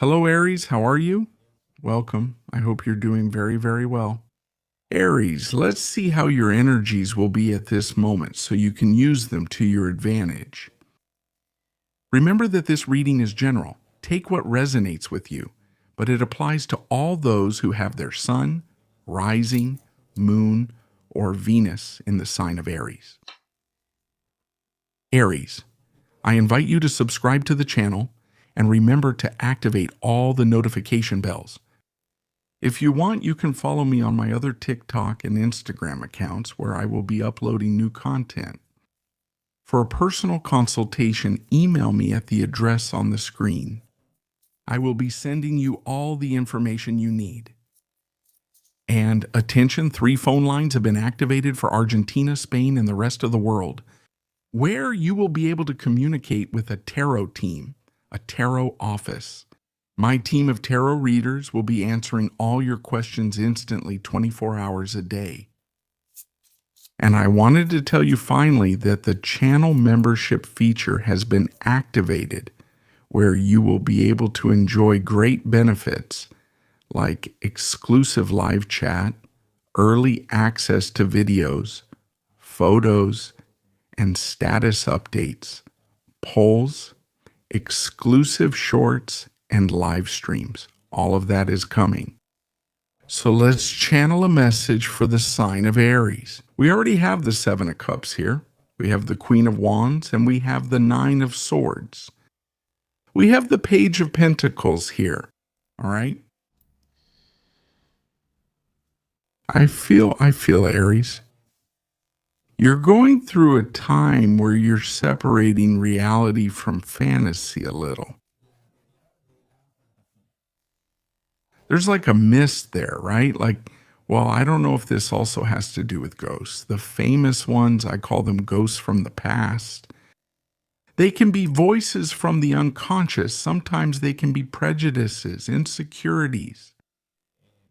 Hello, Aries. How are you? Welcome. I hope you're doing very, very well. Aries, let's see how your energies will be at this moment so you can use them to your advantage. Remember that this reading is general. Take what resonates with you, but it applies to all those who have their sun, rising, moon, or Venus in the sign of Aries. Aries, I invite you to subscribe to the channel and remember to activate all the notification bells. If you want, you can follow me on my other TikTok and Instagram accounts where I will be uploading new content. For a personal consultation, email me at the address on the screen. I will be sending you all the information you need. And attention, 3 phone lines have been activated for Argentina, Spain, and the rest of the world, where you will be able to communicate with a tarot team, a tarot office. My team of tarot readers will be answering all your questions instantly 24 hours a day. And I wanted to tell you finally that the channel membership feature has been activated, where you will be able to enjoy great benefits like exclusive live chat, early access to videos, photos, and status updates, polls, exclusive shorts, and live streams. All of that is coming. So let's channel a message for the sign of Aries. We already have the 7 of Cups here. We have the Queen of Wands, and we have the 9 of Swords. We have the Page of Pentacles here. All right? I feel Aries. You're going through a time where you're separating reality from fantasy a little. There's like a mist there, right? Well, I don't know if this also has to do with ghosts. The famous ones, I call them ghosts from the past. They can be voices from the unconscious. Sometimes they can be prejudices, insecurities.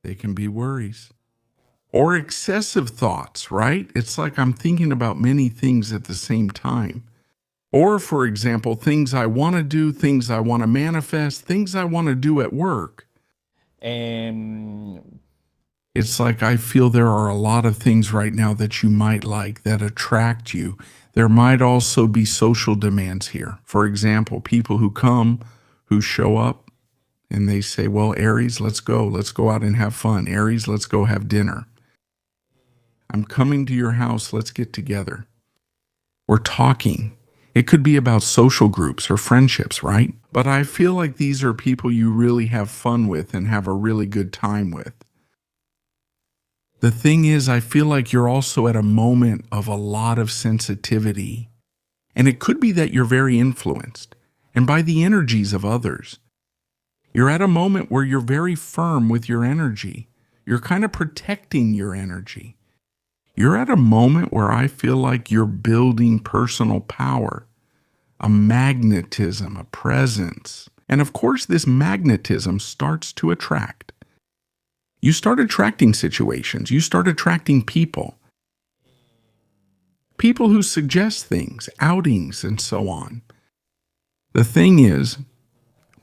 They can be worries. Or excessive thoughts, right? It's like I'm thinking about many things at the same time. Or, for example, things I want to do, things I want to manifest, things I want to do at work. It's like I feel there are a lot of things right now that you might like that attract you. There might also be social demands here. For example, people who come, who show up, and they say, well, Aries, let's go out and have fun. Aries, let's go have dinner. I'm coming to your house, let's get together. We're talking. It could be about social groups or friendships, right? But I feel like these are people you really have fun with and have a really good time with. The thing is, I feel like you're also at a moment of a lot of sensitivity. And it could be that you're very influenced and by the energies of others. You're at a moment where you're very firm with your energy. You're kind of protecting your energy. You're at a moment where I feel like you're building personal power, a magnetism, a presence. And of course, this magnetism starts to attract. You start attracting situations. You start attracting people. People who suggest things, outings, and so on. The thing is,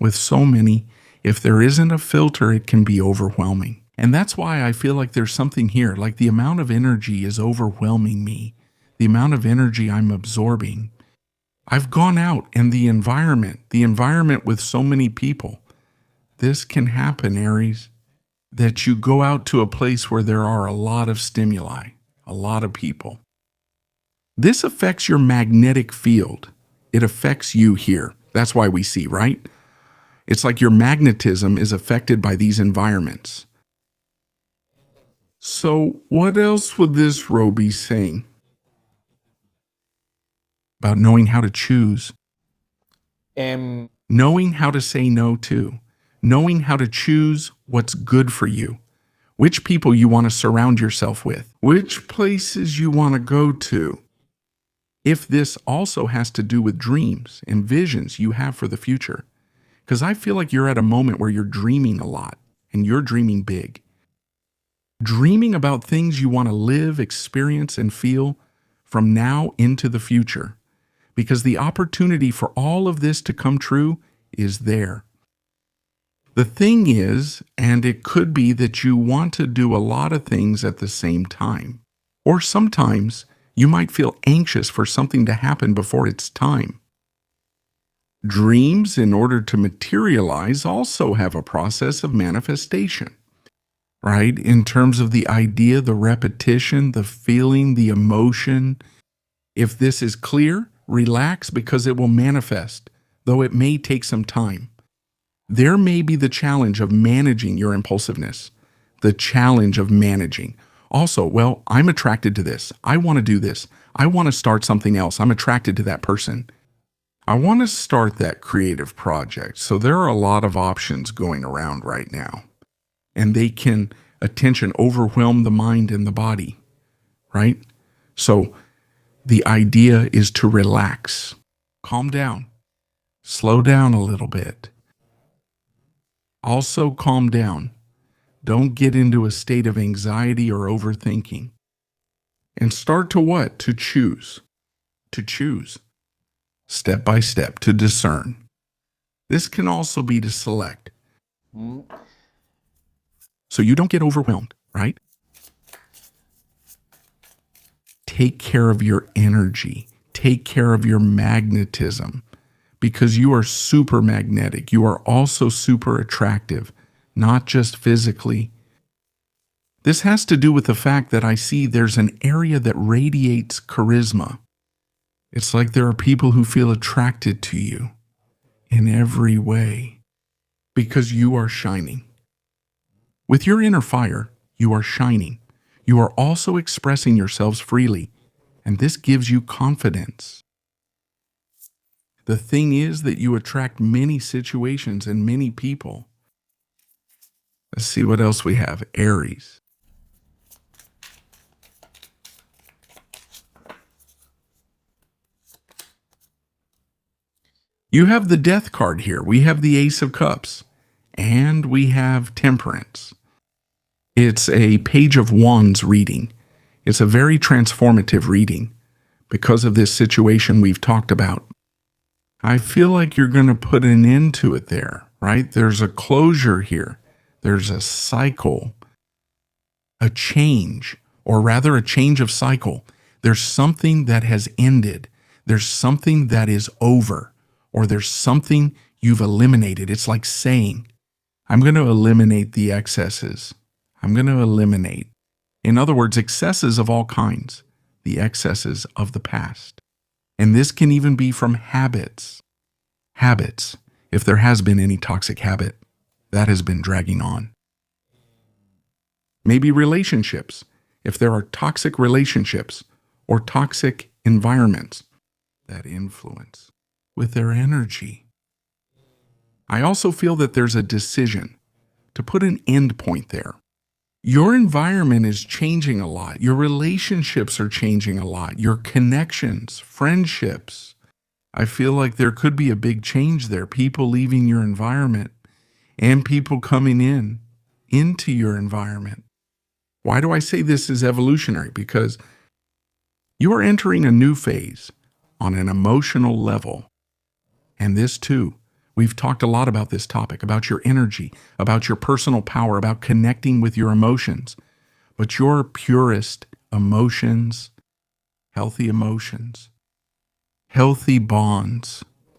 with so many, if there isn't a filter, it can be overwhelming. And that's why I feel like there's something here, like the amount of energy is overwhelming me, the amount of energy I'm absorbing. I've gone out and the environment with so many people. This can happen, Aries, that you go out to a place where there are a lot of stimuli, a lot of people. This affects your magnetic field. It affects you here. That's why we see, right? It's like your magnetism is affected by these environments. So what else would this row be saying? About knowing how to choose. Knowing how to say no to. Knowing how to choose what's good for you. Which people you want to surround yourself with. Which places you want to go to. If this also has to do with dreams and visions you have for the future. Because I feel like you're at a moment where you're dreaming a lot and you're dreaming big. Dreaming about things you want to live, experience, and feel from now into the future. Because the opportunity for all of this to come true is there. The thing is, and it could be that you want to do a lot of things at the same time. Or sometimes you might feel anxious for something to happen before it's time. Dreams, in order to materialize, also have a process of manifestation, right? In terms of the idea, the repetition, the feeling, the emotion. If this is clear, relax because it will manifest, though it may take some time. There may be the challenge of managing your impulsiveness, the challenge of managing. Also, well, I'm attracted to this. I want to do this. I want to start something else. I'm attracted to that person. I want to start that creative project. So there are a lot of options going around right now, and they can attention overwhelm the mind and the body, right? So the idea is to relax, calm down, slow down a little bit. Also calm down. Don't get into a state of anxiety or overthinking. And start to what? To choose. To choose. Step by step, to discern. This can also be to select. So you don't get overwhelmed, right? Take care of your energy. Take care of your magnetism. Because you are super magnetic. You are also super attractive, not just physically. This has to do with the fact that I see there's an area that radiates charisma. It's like there are people who feel attracted to you in every way because you are shining. With your inner fire, you are shining. You are also expressing yourselves freely, and this gives you confidence. The thing is that you attract many situations and many people. Let's see what else we have. Aries. You have the Death card here. We have the Ace of Cups. And we have Temperance. It's a Page of Wands reading. It's a very transformative reading because of this situation we've talked about. I feel like you're going to put an end to it there, right? There's a closure here. There's a cycle, a change, or rather a change of cycle. There's something that has ended. There's something that is over, or there's something you've eliminated. It's like saying, I'm going to eliminate the excesses. I'm going to eliminate. In other words, excesses of all kinds, the excesses of the past. And this can even be from habits. Habits, if there has been any toxic habit, that has been dragging on. Maybe relationships, if there are toxic relationships or toxic environments that influence with their energy. I also feel that there's a decision to put an end point there. Your environment is changing a lot. Your relationships are changing a lot. Your connections, friendships. I feel like there could be a big change there. People leaving your environment and people coming into your environment. Why do I say this is evolutionary? Because you are entering a new phase on an emotional level. And this too, we've talked a lot about this topic, about your energy, about your personal power, about connecting with your emotions. But your purest emotions, healthy bonds,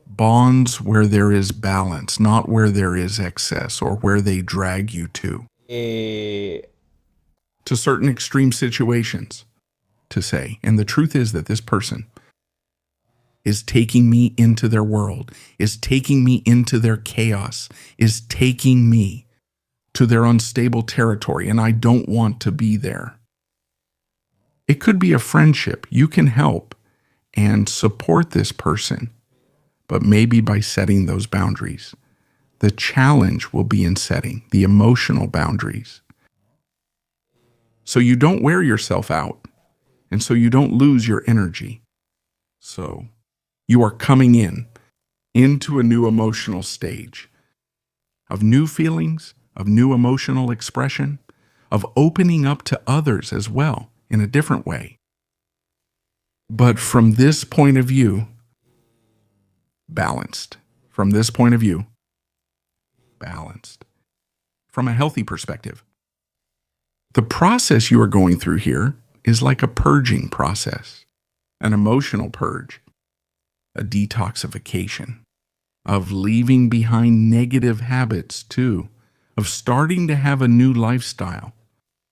bonds where there is balance, not where there is excess or where they drag you to certain extreme situations, to say. And the truth is that this person is taking me into their world, is taking me into their chaos, is taking me to their unstable territory, and I don't want to be there. It could be a friendship. You can help and support this person, but maybe by setting those boundaries. The challenge will be in setting the emotional boundaries. So you don't wear yourself out, and so you don't lose your energy. So you are coming into a new emotional stage of new feelings, of new emotional expression, of opening up to others as well in a different way. But from this point of view, balanced. From this point of view, balanced. From a healthy perspective, the process you are going through here is like a purging process, an emotional purge, a detoxification, of leaving behind negative habits too, of starting to have a new lifestyle.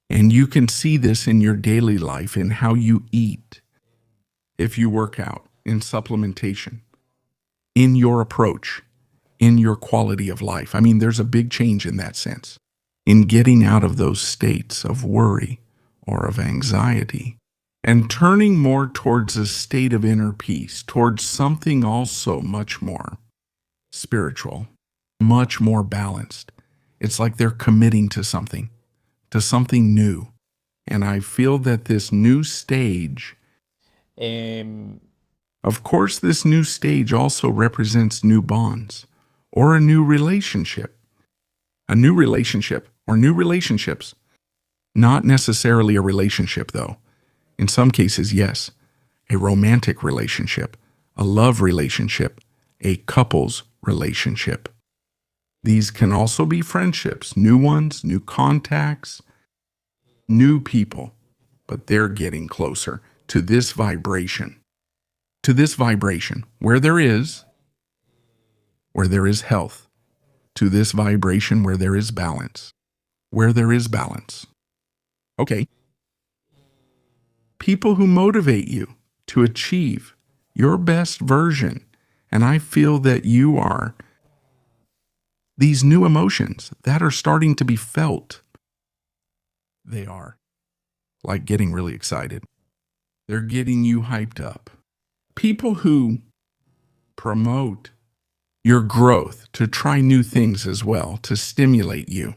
And you can see this in your daily life, in how you eat, if you work out, in supplementation, in your approach, in your quality of life. I mean, there's a big change in that sense, in getting out of those states of worry or of anxiety and turning more towards a state of inner peace, towards something also much more spiritual, much more balanced. It's like they're committing to something new. And I feel that this new stage, of course, this new stage also represents new bonds or a new relationship. A new relationship or new relationships. Not necessarily a relationship, though. In some cases, yes. A romantic relationship, a love relationship, a couple's relationship. These can also be friendships, new ones, new contacts, new people, but they're getting closer to this vibration. To this vibration, where there is health. To this vibration where there is balance. Where there is balance. Okay. People who motivate you to achieve your best version. And I feel that you are these new emotions that are starting to be felt. They are like getting really excited. They're getting you hyped up. People who promote your growth, to try new things as well, to stimulate you.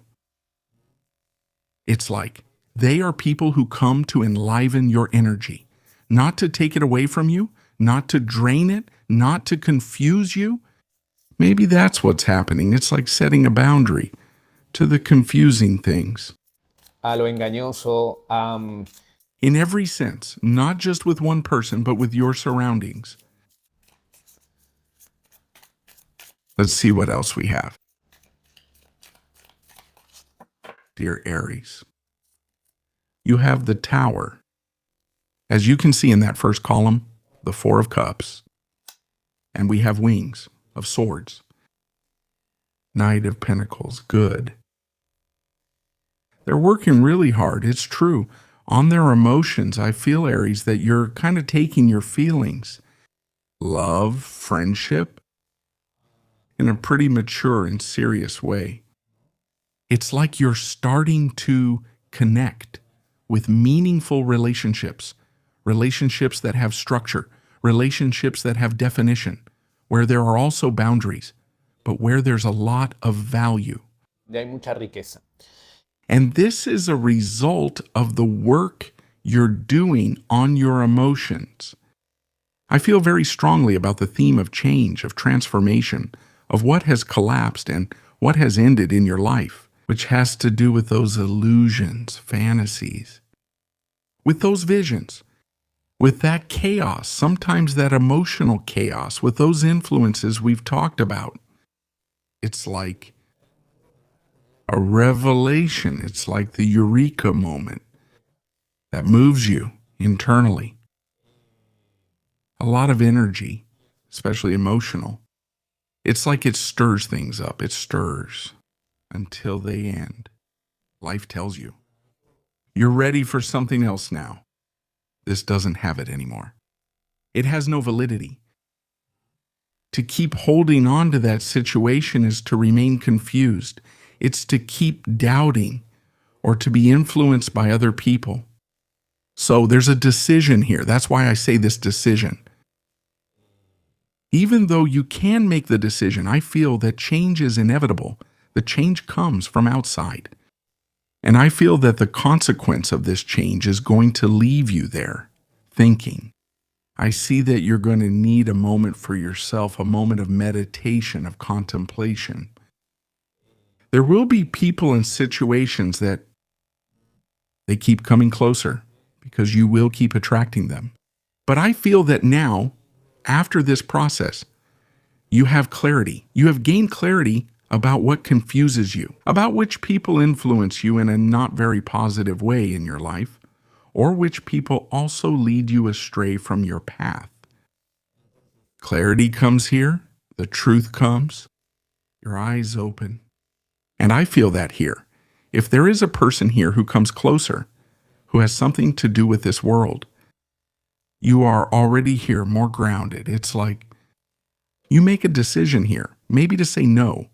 It's like they are people who come to enliven your energy, not to take it away from you, not to drain it, not to confuse you. Maybe that's what's happening. It's like setting a boundary to the confusing things. A lo engañoso, In every sense, not just with one person, but with your surroundings. Let's see what else we have. Dear Aries, you have the Tower. As you can see in that first column, the Four of Cups. And we have Wings of Swords. Knight of Pentacles, good. They're working really hard, it's true. On their emotions, I feel, Aries, that you're kind of taking your feelings, love, friendship, in a pretty mature and serious way. It's like you're starting to connect with meaningful relationships, relationships that have structure, relationships that have definition, where there are also boundaries, but where there's a lot of value. hay mucha riqueza. And this is a result of the work you're doing on your emotions. I feel very strongly about the theme of change, of transformation, of what has collapsed and what has ended in your life, which has to do with those illusions, fantasies, with those visions, with that chaos, sometimes that emotional chaos, with those influences we've talked about. It's like a revelation. It's like the eureka moment that moves you internally. A lot of energy, especially emotional. It's like it stirs things up. It stirs until they end. Life tells you, you're ready for something else now. This doesn't have it anymore. It has no validity. To keep holding on to that situation is to remain confused. It's to keep doubting or to be influenced by other people. So there's a decision here. That's why I say this decision. Even though you can make the decision, I feel that change is inevitable. The change comes from outside. And I feel that the consequence of this change is going to leave you there, thinking. I see that you're going to need a moment for yourself, a moment of meditation, of contemplation. There will be people and situations that they keep coming closer because you will keep attracting them. But I feel that now, after this process, you have clarity. You have gained clarity about what confuses you, about which people influence you in a not very positive way in your life, or which people also lead you astray from your path. Clarity comes here, the truth comes, your eyes open. And I feel that here. If there is a person here who comes closer, who has something to do with this world, you are already here more grounded. It's like you make a decision here, maybe to say no,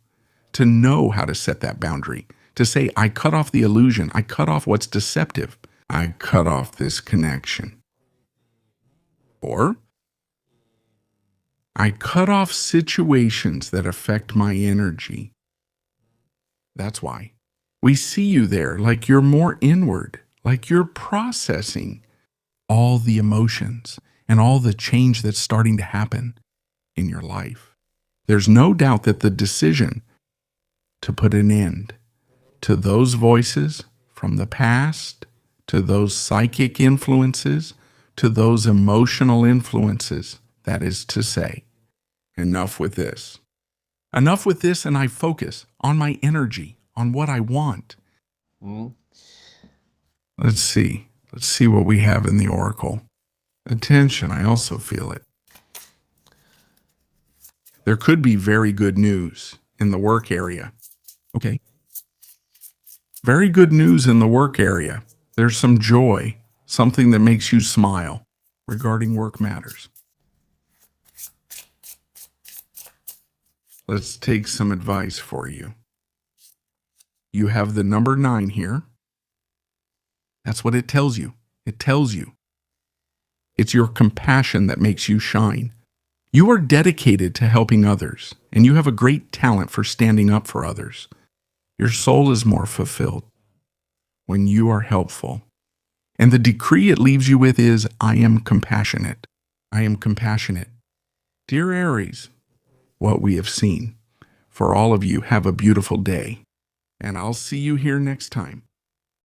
to know how to set that boundary, to say, I cut off the illusion, I cut off what's deceptive, I cut off this connection. Or I cut off situations that affect my energy. That's why. We see you there like you're more inward, like you're processing all the emotions and all the change that's starting to happen in your life. There's no doubt that the decision to put an end to those voices from the past, to those psychic influences, to those emotional influences, that is to say, enough with this. Enough with this, and I focus on my energy, on what I want. Let's see what we have in the oracle. Attention, I also feel it. There could be very good news in the work area. Okay. Very good news in the work area. There's some joy, something that makes you smile regarding work matters. Let's take some advice for you. You have the number 9 here. That's what it tells you. It tells you. It's your compassion that makes you shine. You are dedicated to helping others, and you have a great talent for standing up for others. Your soul is more fulfilled when you are helpful. And the decree it leaves you with is, I am compassionate. I am compassionate. Dear Aries, what we have seen. For all of you, have a beautiful day. And I'll see you here next time.